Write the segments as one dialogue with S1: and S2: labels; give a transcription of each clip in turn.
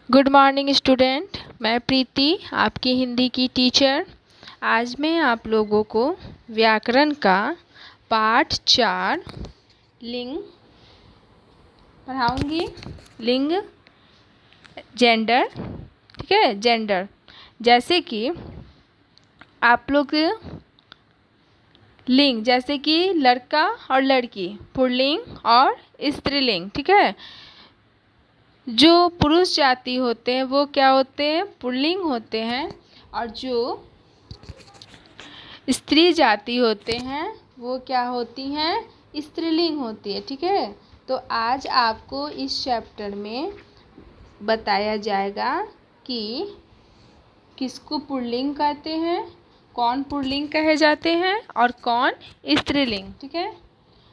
S1: Good morning student. मैं प्रीति, आपकी हिंदी की टीचर। आज मैं आप लोगों को व्याकरण का पाठ 4 लिंग पढ़ाऊंगी। लिंग, जेंडर, ठीक है, जेंडर। जैसे कि आप लोग लिंग, जैसे कि लड़का और लड़की, पुल्लिंग और स्त्रीलिंग, ठीक है। जो पुरुष जाति होते हैं वो क्या होते हैं, पुल्लिंग होते हैं, और जो स्त्री जाति होते हैं वो क्या होती हैं, स्त्रीलिंग होती है, ठीक है। तो आज आपको इस चैप्टर में बताया जाएगा कि किसको पुल्लिंग कहते हैं, कौन पुल्लिंग कहे जाते हैं और कौन स्त्रीलिंग, ठीक है।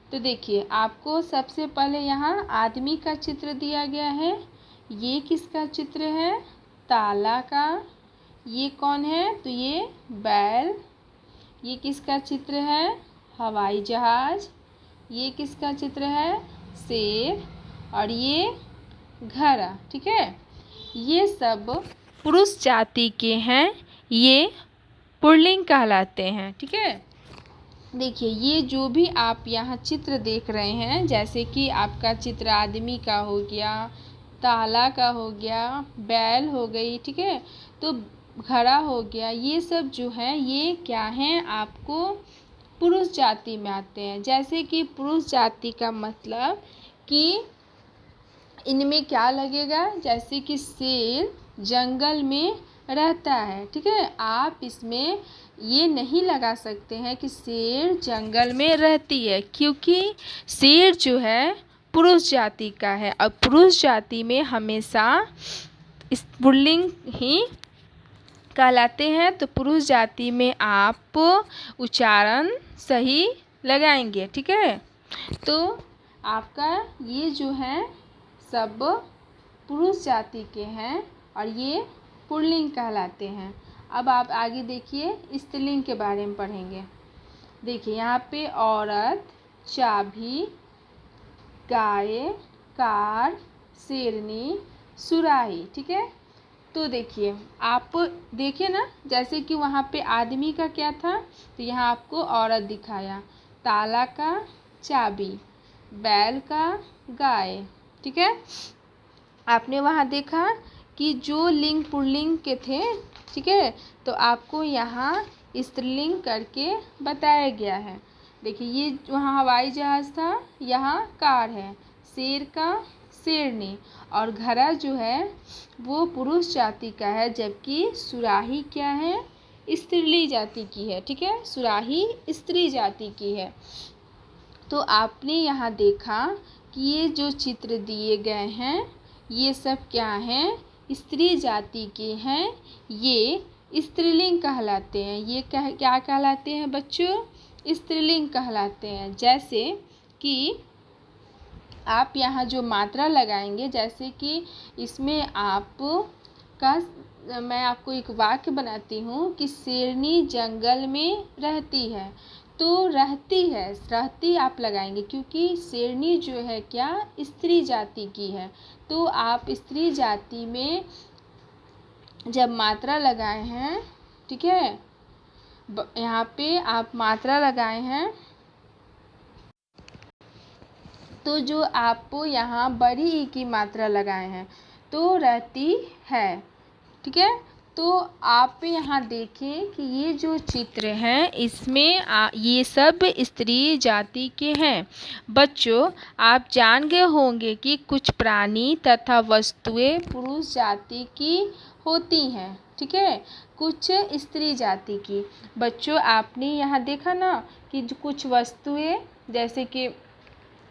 S1: तो देखिए, आपको सबसे पहले यहाँ आदमी का चित्र दिया गया है। ये किसका चित्र है, ताला का। ये कौन है, तो ये बैल। ये किसका चित्र है, हवाई जहाज। ये किसका चित्र है, शेर। और ये घड़ा, ठीक है। ये सब पुरुष जाति के हैं, ये पुल्लिंग कहलाते हैं, ठीक है। देखिए, ये जो भी आप यहाँ चित्र देख रहे हैं, जैसे कि आपका चित्र आदमी का हो गया, ताला का हो गया, बैल हो गई, ठीक है, तो घड़ा हो गया, ये सब जो है ये क्या हैं, आपको पुरुष जाति में आते हैं। जैसे कि पुरुष जाति का मतलब कि इनमें क्या लगेगा, जैसे कि शेर जंगल में रहता है, ठीक है। आप इसमें ये नहीं लगा सकते हैं कि शेर जंगल में रहती है, क्योंकि शेर जो है पुरुष जाति का है, और पुरुष जाति में हमेशा पुल्लिंग ही कहलाते हैं। तो पुरुष जाति में आप उच्चारण सही लगाएंगे, ठीक है। तो आपका ये जो है सब पुरुष जाति के हैं और ये पुल्लिंग कहलाते हैं। अब आप आगे देखिए, स्त्रीलिंग के बारे में पढ़ेंगे। देखिए, यहाँ पे औरत, चाबी, गाय, कार, शेरनी, सुराही, ठीक है। तो देखिए, आप देखिए ना, जैसे कि वहाँ पे आदमी का क्या था, तो यहाँ आपको औरत दिखाया, ताला का चाबी, बैल का गाय, ठीक है। आपने वहाँ देखा कि जो लिंग पुल्लिंग के थे, ठीक है, तो आपको यहाँ स्त्रीलिंग करके बताया गया है। देखिए, ये वहाँ हवाई जहाज़ था, यहाँ कार है, शेर का शेरनी, और घड़ा जो है वो पुरुष जाति का है, जबकि सुराही क्या है, स्त्रीलिंग जाति की है, ठीक है। सुराही स्त्री जाति की है। तो आपने यहाँ देखा कि ये जो चित्र दिए गए हैं ये सब क्या हैं, स्त्री जाति के हैं, ये स्त्रीलिंग कहलाते हैं। ये क्या कहलाते हैं बच्चों, स्त्रीलिंग कहलाते हैं। जैसे कि आप यहाँ जो मात्रा लगाएंगे, जैसे कि इसमें आप का मैं आपको एक वाक्य बनाती हूँ कि शेरनी जंगल में रहती है, तो रहती आप लगाएंगे, क्योंकि शेरनी जो है क्या, स्त्री जाति की है। तो आप स्त्री जाति में जब मात्रा लगाए हैं, ठीक है, यहाँ पे आप मात्रा लगाए हैं, तो जो आप यहाँ बड़ी ई की मात्रा लगाए हैं तो रहती है, ठीक है। तो आप यहाँ देखें कि ये जो चित्र हैं इसमें ये सब स्त्री जाति के हैं। बच्चों, आप जान गए होंगे कि कुछ प्राणी तथा वस्तुएं पुरुष जाति की होती हैं, ठीक है, कुछ स्त्री जाति की। बच्चों, आपने यहाँ देखा ना कि कुछ वस्तुएं, जैसे कि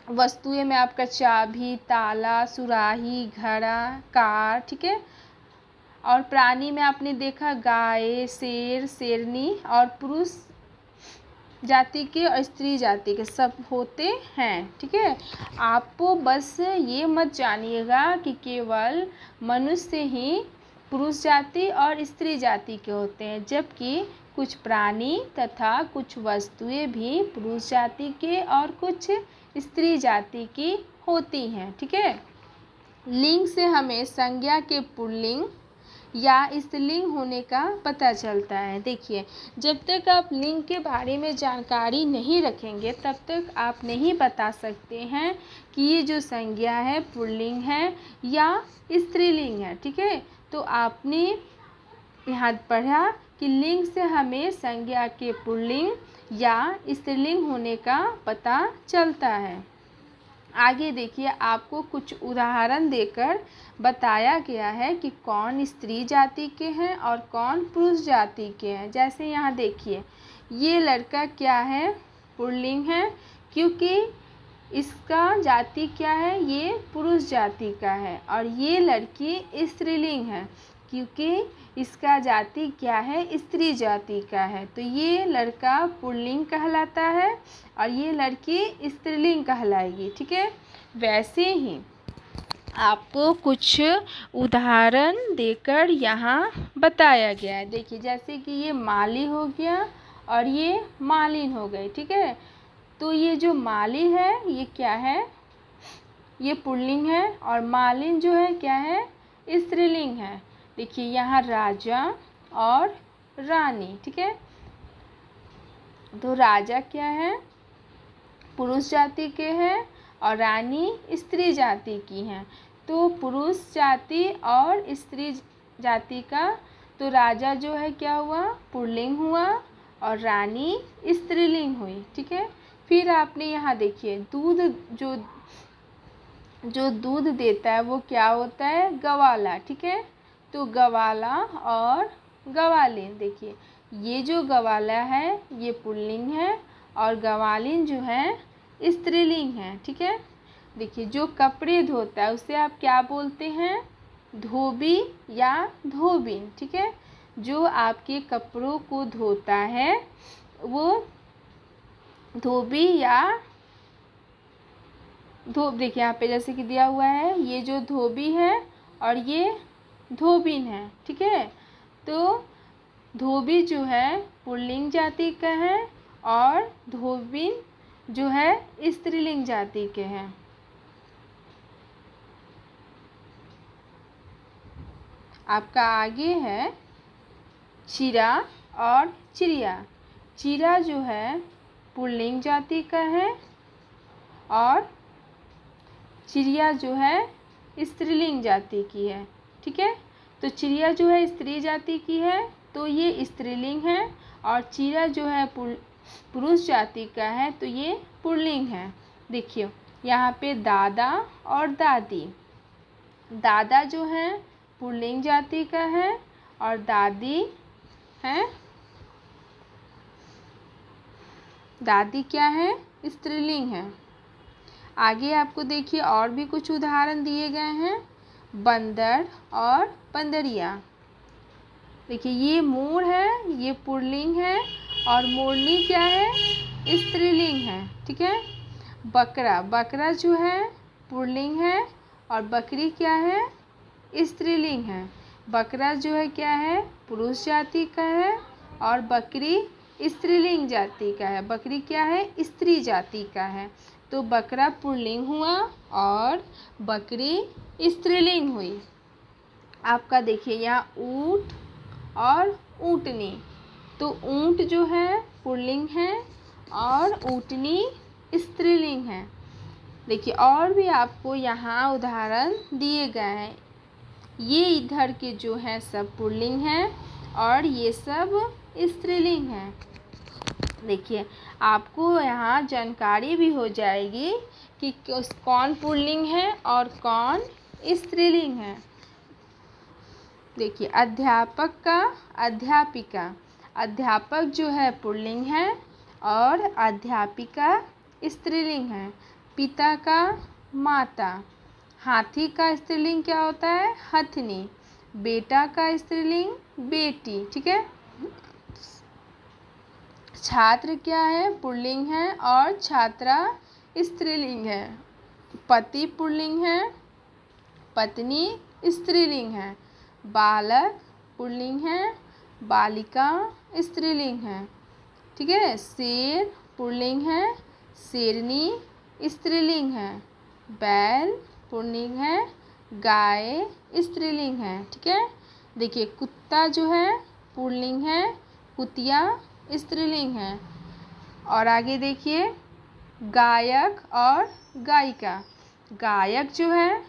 S1: वस्तुएं में आपका चाबी, ताला, सुराही, घड़ा, कार, ठीक है। और प्राणी में आपने देखा गाय, शेर, शेरनी, और पुरुष जाति के और स्त्री जाति के सब होते हैं, ठीक है। आपको बस ये मत जानिएगा कि केवल मनुष्य ही पुरुष जाति और स्त्री जाति के होते हैं, जबकि कुछ प्राणी तथा कुछ वस्तुएं भी पुरुष जाति के और कुछ स्त्री जाति की होती हैं, ठीक है। लिंग से हमें संज्ञा के पुल्लिंग या स्त्रीलिंग होने का पता चलता है। देखिए, जब तक आप लिंग के बारे में जानकारी नहीं रखेंगे तब तक आप नहीं बता सकते हैं कि ये जो संज्ञा है पुल्लिंग है या स्त्रीलिंग है। ठीक है, तो आपने यहाँ पढ़ा कि लिंग से हमें संज्ञा के पुल्लिंग या स्त्रीलिंग होने का पता चलता है। आगे देखिए, आपको कुछ उदाहरण देकर बताया गया है कि कौन स्त्री जाति के हैं और कौन पुरुष जाति के हैं। जैसे यहाँ देखिए, ये लड़का क्या है, पुल्लिंग है, क्योंकि इसका जाति क्या है, ये पुरुष जाति का है। और ये लड़की स्त्रीलिंग है क्योंकि इसका जाति क्या है, स्त्री जाति का है। तो ये लड़का पुल्लिंग कहलाता है और ये लड़की स्त्रीलिंग कहलाएगी। ठीक है, वैसे ही आपको कुछ उदाहरण देकर यहाँ बताया गया है। देखिए, जैसे कि ये माली हो गया और ये मालिन हो गए। ठीक है, तो ये जो माली है ये क्या है, ये पुल्लिंग है और मालिन जो है क्या है, स्त्रीलिंग है। देखिए, यहाँ राजा और रानी। ठीक है, तो राजा क्या है, पुरुष जाति के हैं और रानी स्त्री जाति की हैं। तो पुरुष जाति और स्त्री जाति का, तो राजा जो है क्या हुआ, पुल्लिंग हुआ और रानी स्त्रीलिंग हुई। ठीक है, फिर आपने यहाँ देखिए, दूध जो दूध देता है वो क्या होता है, गवाला। ठीक है, तो गवाला और गवालिन। देखिए, ये जो गवाला है ये पुल्लिंग है और गवालिन जो है स्त्रीलिंग है। ठीक है, देखिए, जो कपड़े धोता है उसे आप क्या बोलते हैं, धोबी या धोबिन। ठीक है, जो आपके कपड़ों को धोता है वो धोबी या देखिए यहाँ पे जैसे कि दिया हुआ है, ये जो धोबी है और ये धोबिन है। ठीक है, तो धोबी जो है पुल्लिंग जाति का है और धोबिन जो है स्त्रीलिंग जाति के हैं। आपका आगे है चिरा और चिड़िया। चिरा जो है पुल्लिंग जाति का है और चिड़िया जो है स्त्रीलिंग जाति की है। ठीक है, तो चिड़िया जो है स्त्री जाति की है तो ये स्त्रीलिंग है और चिरा जो है पुरुष जाति का है तो ये पुल्लिंग है। देखिए, यहाँ पे दादा और दादी। दादा जो है पुल्लिंग जाति का है और दादी है, दादी क्या है, स्त्रीलिंग है। आगे आपको देखिए और भी कुछ उदाहरण दिए गए हैं, बंदर और बंदरिया। देखिए, ये मोर है, ये पुल्लिंग है और मोरनी क्या है, स्त्रीलिंग है। ठीक है, बकरा, बकरा जो है पुल्लिंग है और बकरी क्या है, स्त्रीलिंग है। बकरा जो है क्या है, पुरुष जाति का है और बकरी स्त्रीलिंग जाति का है। बकरी क्या है, स्त्री जाति का है। तो बकरा पुल्लिंग हुआ और बकरी स्त्रीलिंग हुई। आपका देखिए यहाँ ऊँट और ऊँटनी। तो ऊँट जो है पुल्लिंग है और ऊँटनी स्त्रीलिंग है। देखिए, और भी आपको यहाँ उदाहरण दिए गए हैं। ये इधर के जो हैं सब पुल्लिंग हैं और ये सब स्त्रीलिंग हैं। देखिए, आपको यहाँ जानकारी भी हो जाएगी कि कौन पुल्लिंग है और कौन स्त्रीलिंग है। देखिए, अध्यापक का अध्यापिका। अध्यापक जो है पुल्लिंग है और अध्यापिका स्त्रीलिंग है। पिता का माता। हाथी का स्त्रीलिंग क्या होता है, हथनी। बेटा का स्त्रीलिंग बेटी। ठीक है, छात्र क्या है, पुल्लिंग है और छात्रा स्त्रीलिंग है। पति पुल्लिंग है, पत्नी स्त्रीलिंग है। बालक पुल्लिंग है, बालिका स्त्रीलिंग है। ठीक है, शेर पुल्लिंग है, शेरनी स्त्रीलिंग है। बैल पुल्लिंग है, गाय स्त्रीलिंग है। ठीक है, देखिए कुत्ता जो है पुल्लिंग है, कुतिया स्त्रीलिंग है। और आगे देखिए गायक और गायिका। गायक जो है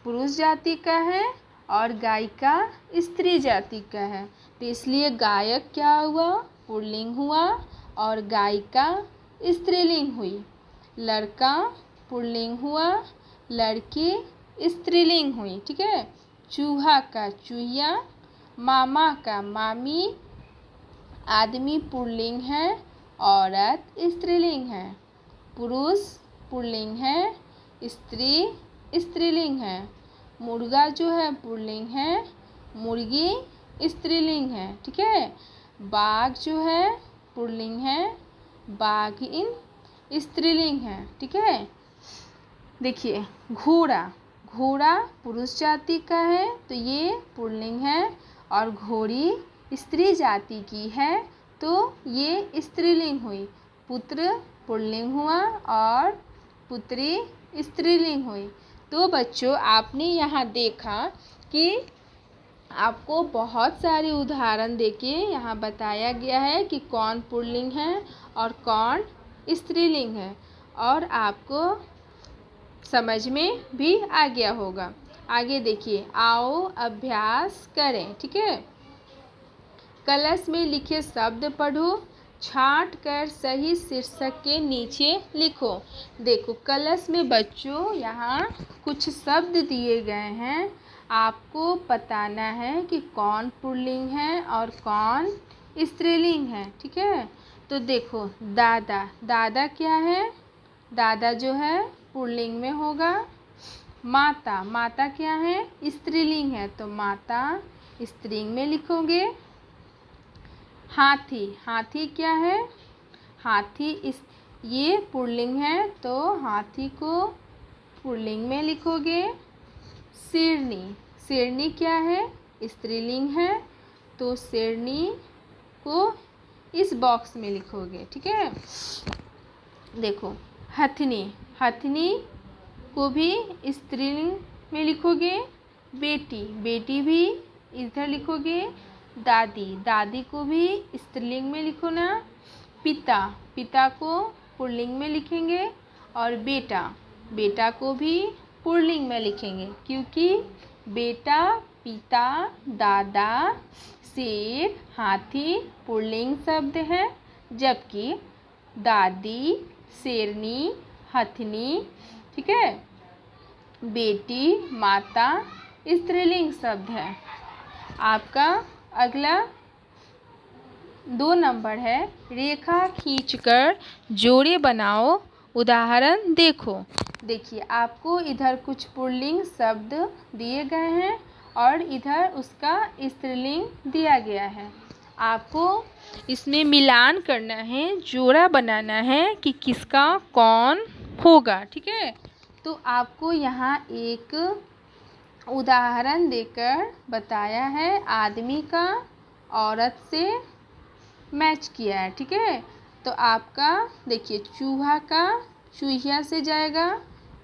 S1: पुरुष जाति का है और गायिका स्त्री जाति का है, तो इसलिए गायक क्या हुआ, पुल्लिंग हुआ और गायिका स्त्रीलिंग हुई। लड़का पुल्लिंग हुआ, लड़की स्त्रीलिंग हुई। ठीक है, चूहा का चूहिया, मामा का मामी। आदमी पुल्लिंग है, औरत स्त्रीलिंग है। पुरुष पुल्लिंग है, स्त्री स्त्रीलिंग है। मुर्गा जो है पुल्लिंग है, मुर्गी स्त्रीलिंग है। ठीक है, बाघ जो है पुल्लिंग है, बाघिन स्त्रीलिंग है। ठीक है, देखिए घोड़ा, घोड़ा पुरुष जाति का है तो ये पुल्लिंग है, और घोड़ी स्त्री जाति की है तो ये स्त्रीलिंग हुई। पुत्र पुल्लिंग हुआ और पुत्री स्त्रीलिंग हुई। तो बच्चों आपने यहाँ देखा कि आपको बहुत सारे उदाहरण देके यहाँ बताया गया है कि कौन पुल्लिंग है और कौन स्त्रीलिंग है, और आपको समझ में भी आ गया होगा। आगे देखिए, आओ अभ्यास करें। ठीक है, कलश में लिखे शब्द पढ़ो, छांट कर सही शीर्षक के नीचे लिखो। देखो कलश में बच्चों यहाँ कुछ शब्द दिए गए हैं, आपको बताना है कि कौन पुल्लिंग है और कौन स्त्रीलिंग है। ठीक है, तो देखो दादा, दादा क्या है, दादा जो है पुल्लिंग में होगा। माता, माता क्या है, स्त्रीलिंग है तो माता स्त्रीलिंग में लिखोगे। हाथी, हाथी क्या है, हाथी ये पुल्लिंग है तो हाथी को पुल्लिंग में लिखोगे। शेरनी, शेरनी क्या है, स्त्रीलिंग है तो शेरनी को इस बॉक्स में लिखोगे। ठीक है, देखो हथनी, हथनी को भी स्त्रीलिंग में लिखोगे। बेटी, बेटी भी इधर लिखोगे। दादी, दादी को भी स्त्रीलिंग में लिखो ना। पिता, पिता को पुल्लिंग में लिखेंगे, और बेटा, बेटा को भी पुल्लिंग में लिखेंगे, क्योंकि बेटा, पिता, दादा, शेर, हाथी पुल्लिंग शब्द है, जबकि दादी, शेरनी, हथनी, ठीक है, बेटी, माता स्त्रीलिंग शब्द है। आपका अगला 2 नंबर है, रेखा खींचकर जोड़े बनाओ, उदाहरण देखो। देखिए आपको इधर कुछ पुल्लिंग शब्द दिए गए हैं और इधर उसका स्त्रीलिंग दिया गया है। आपको इसमें मिलान करना है, जोड़ा बनाना है कि किसका कौन होगा। ठीक है, तो आपको यहाँ एक उदाहरण देकर बताया है, आदमी का औरत से मैच किया है। ठीक है, तो आपका देखिए चूहा का चूहिया से जाएगा,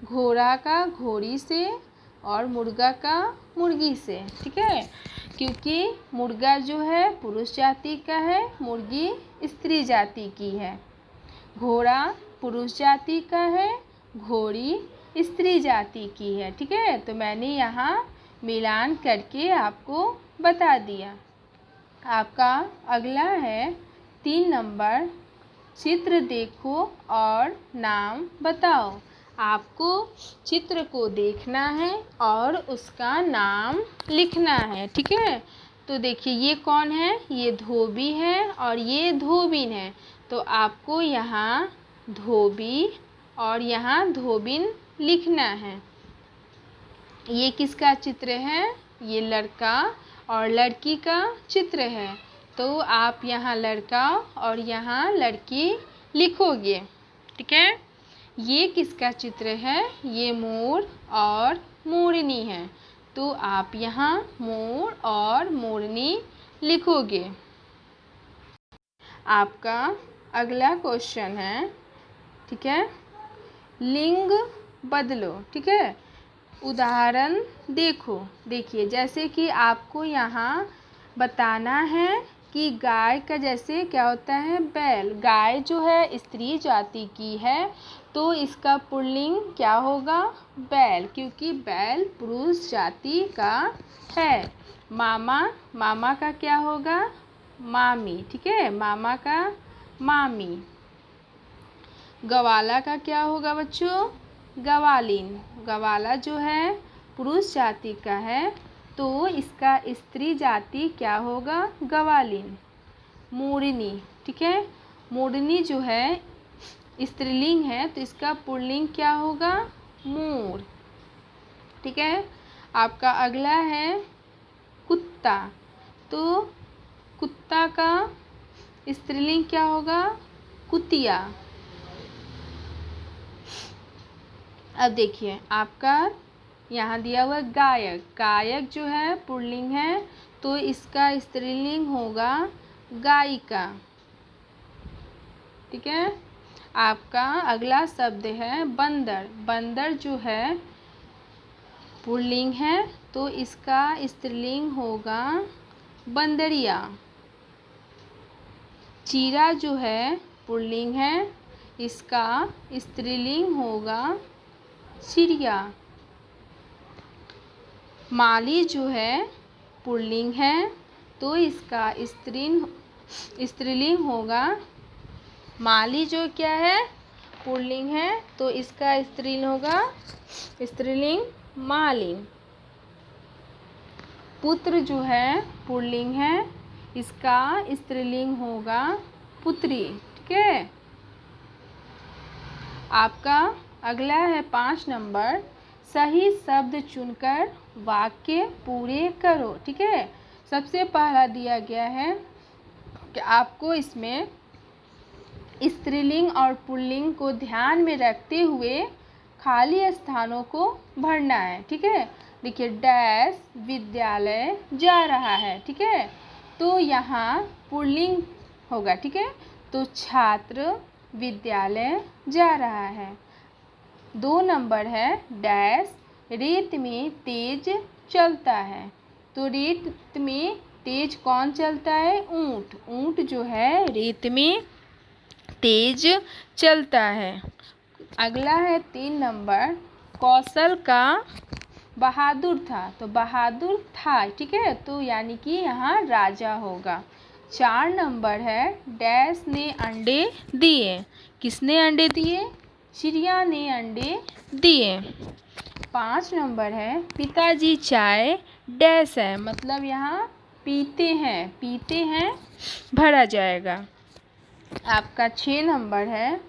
S1: घोड़ा का घोड़ी से, और मुर्गा का मुर्गी से। ठीक है, क्योंकि मुर्गा जो है पुरुष जाति का है, मुर्गी स्त्री जाति की है। घोड़ा पुरुष जाति का है, घोड़ी स्त्री जाति की है। ठीक है, तो मैंने यहाँ मिलान करके आपको बता दिया। आपका अगला है 3 नंबर, चित्र देखो और नाम बताओ। आपको चित्र को देखना है और उसका नाम लिखना है। ठीक है, तो देखिए ये कौन है, ये धोबी है और ये धोबिन है, तो आपको यहाँ धोबी और यहाँ धोबिन लिखना है। ये किसका चित्र है, ये लड़का और लड़की का चित्र है, तो आप यहाँ लड़का और यहाँ लड़की लिखोगे। ठीक है, ये किसका चित्र है, ये मोर और मोरनी है, तो आप यहाँ मोर और मोरनी लिखोगे। आपका अगला क्वेश्चन है, ठीक है, लिंग बदलो। ठीक है, उदाहरण देखो। देखिए, जैसे कि आपको यहाँ बताना है कि गाय का जैसे क्या होता है, बैल। गाय जो है स्त्री जाति की है, तो इसका पुल्लिंग क्या होगा, बैल, क्योंकि बैल पुरुष जाति का है। मामा, मामा का क्या होगा, मामी, ठीक है, मामा का मामी। गवाला का क्या होगा बच्चों, गवालिन। गवाला जो है पुरुष जाति का है, तो इसका स्त्री जाति क्या होगा, गवालिन। मोरनी, ठीक है, मोरनी जो है स्त्रीलिंग है, तो इसका पुल्लिंग क्या होगा, मोर, ठीक है। आपका अगला है कुत्ता, तो कुत्ता का स्त्रीलिंग क्या होगा, कुतिया। अब देखिए, आपका यहाँ दिया हुआ गायक। गायक जो है पुल्लिंग है, तो इसका स्त्रीलिंग होगा गायिका, ठीक है। आपका अगला शब्द है बंदर। बंदर जो है पुल्लिंग है, तो इसका स्त्रीलिंग होगा बंदरिया। चीरा जो है पुल्लिंग है, इसका स्त्रीलिंग होगा चिड़िया। माली जो है पुल्लिंग है, तो इसका स्त्रीलिंग होगा माली। जो क्या है पुल्लिंग है, तो इसका स्त्रीलिंग मालिन। पुत्र जो है पुल्लिंग है, इसका स्त्रीलिंग होगा पुत्री, ठीक है। आपका अगला है 5 नंबर, सही शब्द चुनकर वाक्य पूरे करो, ठीक है। सबसे पहला दिया गया है कि आपको इसमें स्त्रीलिंग और पुल्लिंग को ध्यान में रखते हुए खाली स्थानों को भरना है, ठीक है। देखिए, डैश विद्यालय जा रहा है, ठीक है, तो यहाँ पुल्लिंग होगा, ठीक है। तो छात्र विद्यालय जा रहा है। 2 नंबर है डैश रेत में तेज चलता है, तो रेत में तेज कौन चलता है, ऊंट। ऊंट जो है रेत में तेज चलता है। अगला है 3 नंबर, कौशल का बहादुर था, तो बहादुर था, ठीक है, तो यानी कि यहाँ राजा होगा। 4 नंबर है डैश ने अंडे दिए। किसने अंडे दिए, चिड़िया ने अंडे दिए। 5 नंबर है पिताजी चाय डैश है, मतलब यहाँ पीते हैं भरा जाएगा। आपका 6 नंबर है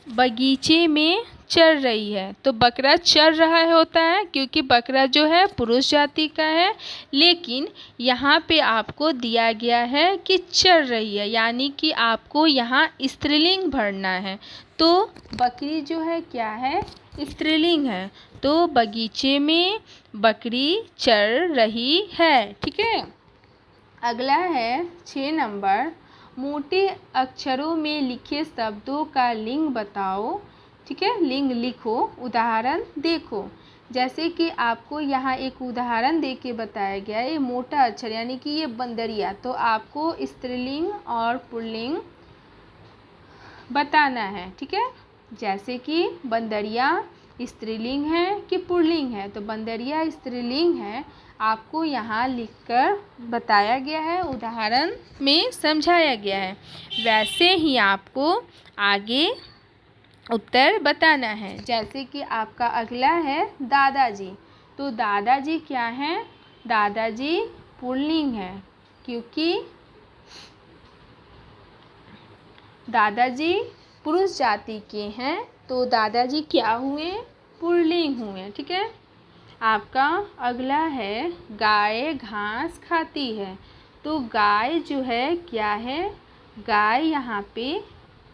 S1: बगीचे में चर रही है, तो बकरा चर रहा होता है, क्योंकि बकरा जो है पुरुष जाति का है, लेकिन यहाँ पे आपको दिया गया है कि चर रही है, यानी कि आपको यहाँ स्त्रीलिंग भरना है। तो बकरी जो है क्या है, स्त्रीलिंग है, तो बगीचे में बकरी चर रही है, ठीक है। अगला है 6 नंबर, मोटे अक्षरों में लिखे शब्दों का लिंग बताओ, ठीक है, लिंग लिखो, उदाहरण देखो। जैसे कि आपको यहाँ एक उदाहरण दे के बताया गया है, ये मोटा अक्षर यानी कि ये बंदरिया, तो आपको स्त्रीलिंग और पुल्लिंग बताना है, ठीक है। जैसे कि बंदरिया स्त्रीलिंग है कि पुल्लिंग है, तो बंदरिया स्त्रीलिंग है, आपको यहाँ लिखकर बताया गया है, उदाहरण में समझाया गया है। वैसे ही आपको आगे उत्तर बताना है। जैसे कि आपका अगला है दादाजी, तो दादाजी क्या है, दादाजी पुल्लिंग है, क्योंकि दादाजी पुरुष जाति के हैं, तो दादाजी क्या हुए, पुल्लिंग हुए, ठीक है। आपका अगला है गाय घास खाती है, तो गाय जो है क्या है, गाय यहाँ पे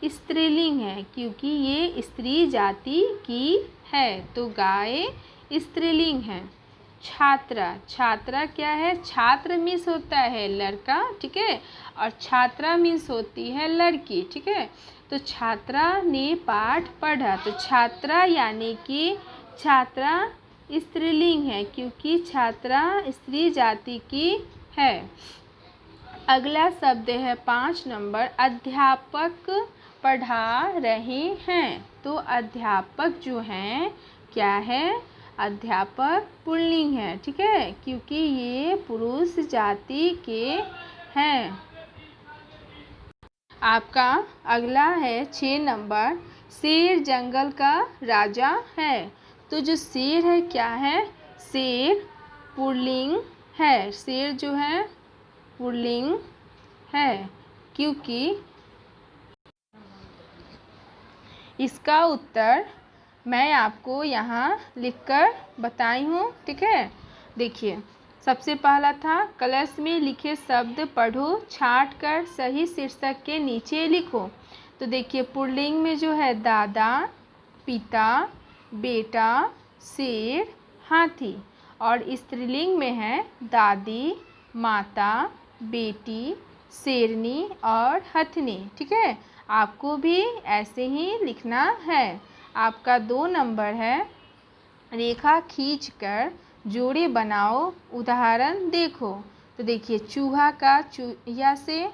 S1: स्त्रीलिंग है, क्योंकि ये स्त्री जाति की है, तो गाय स्त्रीलिंग है। छात्रा, छात्रा क्या है, छात्र मीन्स होता है लड़का, ठीक है, और छात्रा मीन्स होती है लड़की, ठीक है। तो छात्रा ने पाठ पढ़ा, तो छात्रा यानी कि छात्रा स्त्रीलिंग है क्योंकि छात्रा स्त्री जाति की है। अगला शब्द है 5 नंबर, अध्यापक पढ़ा रहे हैं। तो अध्यापक जो हैं क्या है, अध्यापक पुल्लिंग है, ठीक है, क्योंकि ये पुरुष जाति के हैं। आपका अगला है 6 नंबर, शेर जंगल का राजा है। तो जो शेर है क्या है, शेर पुल्लिंग है, शेर जो है पुल्लिंग है क्योंकि इसका उत्तर मैं आपको यहाँ लिखकर बताई हूँ, ठीक है। देखिए सबसे पहला था, कलश में लिखे शब्द पढ़ो, छांट कर सही शीर्षक के नीचे लिखो। तो देखिए पुल्लिंग में जो है दादा, पिता, बेटा, शेर, हाथी, और स्त्रीलिंग में है दादी, माता, बेटी, शेरनी और हथनी, ठीक है। आपको भी ऐसे ही लिखना है। आपका 2 नंबर है, रेखा खींचकर जोड़े बनाओ, उदाहरण देखो। तो देखिए चूहा का चूहिया से,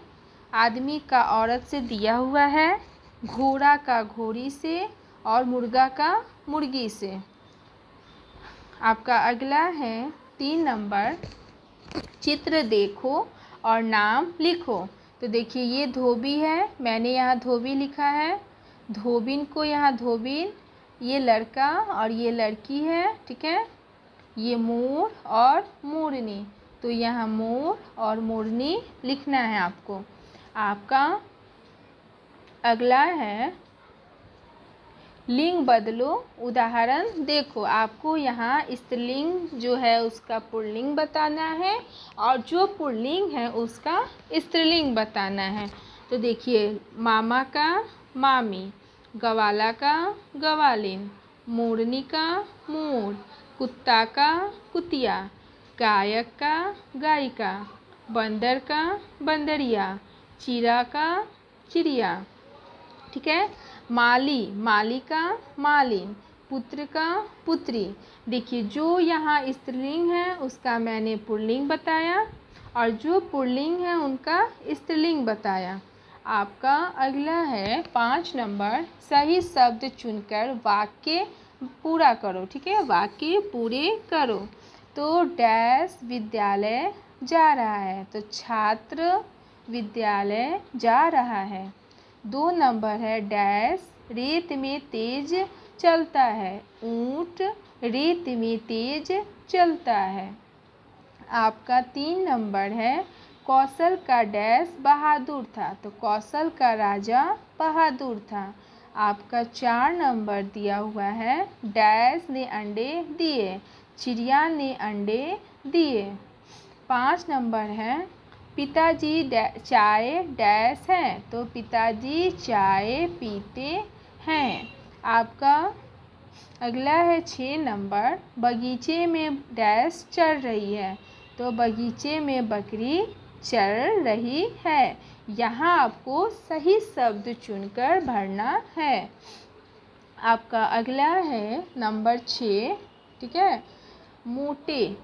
S1: आदमी का औरत से दिया हुआ है, घोड़ा का घोड़ी से और मुर्गा का मुर्गी से। आपका अगला है 3 नंबर, चित्र देखो और नाम लिखो। तो देखिए ये धोबी है, मैंने यहाँ धोबी लिखा है, धोबिन को यहाँ धोबिन, ये लड़का और ये लड़की है, ठीक है। ये मोर और मोरनी, तो यहाँ मोर और मोरनी लिखना है आपको। आपका अगला है लिंग बदलो, उदाहरण देखो। आपको यहाँ स्त्रीलिंग जो है उसका पुल्लिंग बताना है और जो पुल्लिंग है उसका स्त्रीलिंग बताना है। तो देखिए मामा का मामी, गवाला का गवालिन, मोरनी का मोर, कुत्ता का कुतिया, गायक का गायिका, बंदर का बंदरिया, चिड़ा का चिड़िया, ठीक है। माली, माली का मालिन, पुत्र का पुत्री। देखिए जो यहाँ स्त्रीलिंग है उसका मैंने पुल्लिंग बताया और जो पुल्लिंग है उनका स्त्रीलिंग बताया। आपका अगला है 5 नंबर, सही शब्द चुनकर वाक्य पूरा करो, ठीक है, वाक्य पूरे करो। तो डैश विद्यालय जा रहा है, तो छात्र विद्यालय जा रहा है। 2 नंबर है, डैश रेत में तेज चलता है, ऊंट रेत में तेज चलता है। आपका 3 नंबर है, कौशल का डैश बहादुर था, तो कौशल का राजा बहादुर था। आपका 4 नंबर दिया हुआ है, डैश ने अंडे दिए, चिड़िया ने अंडे दिए। 5 नंबर है, पिताजी चाय डैश हैं, तो पिताजी चाय पीते हैं। आपका अगला है 6 नंबर, बगीचे में डैश चल रही है, तो बगीचे में बकरी चल रही है। यहाँ आपको सही शब्द चुनकर भरना है। आपका अगला है नंबर 6, ठीक है, मोटे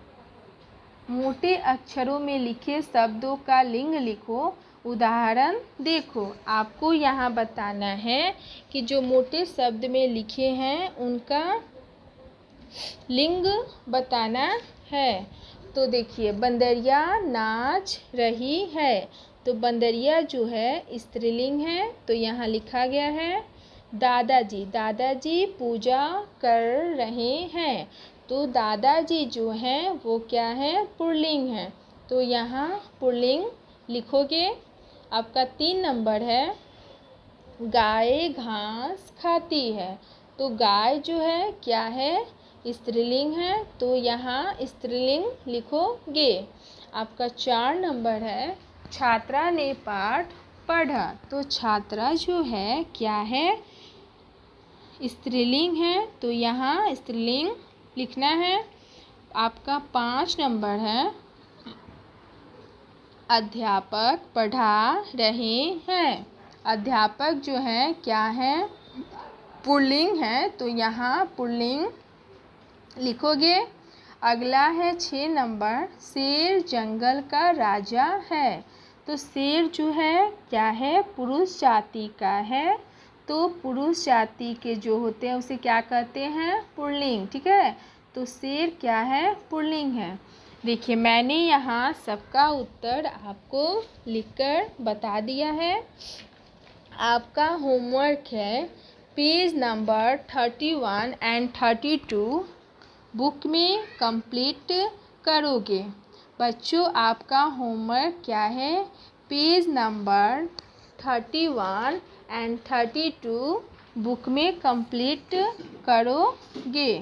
S1: मोटे अक्षरों में लिखे शब्दों का लिंग लिखो, उदाहरण देखो। आपको यहाँ बताना है कि जो मोटे शब्द में लिखे हैं उनका लिंग बताना है। तो देखिए बंदरिया नाच रही है, तो बंदरिया जो है स्त्रीलिंग है, तो यहाँ लिखा गया है। दादाजी, दादाजी पूजा कर रहे हैं, तो दादाजी जो हैं वो क्या है, पुल्लिंग है, तो यहाँ पुल्लिंग लिखोगे। आपका 3 नंबर है, गाय घास खाती है, तो गाय जो है क्या है, स्त्रीलिंग है, तो यहाँ स्त्रीलिंग लिखोगे। आपका 4 नंबर है, छात्रा ने पाठ पढ़ा, तो छात्रा जो है क्या है, स्त्रीलिंग है, तो यहाँ स्त्रीलिंग लिखना है। आपका 5 नंबर है, अध्यापक पढ़ा रहे हैं, अध्यापक जो है क्या है, पुल्लिंग है, तो यहाँ पुल्लिंग लिखोगे। अगला है 6 नंबर, शेर जंगल का राजा है। तो शेर जो है क्या है, पुरुष जाति का है। तो पुरुष जाति के जो होते हैं उसे क्या कहते हैं, पुल्लिंग। ठीक है, तो शेर क्या है, पुल्लिंग है। देखिए मैंने यहाँ सबका उत्तर आपको लिखकर बता दिया है। आपका होमवर्क है पेज नंबर 31 एंड 32 बुक में कंप्लीट करोगे। बच्चों आपका होमवर्क क्या है, पेज नंबर 31 एंड 32 बुक में कंप्लीट करोगे।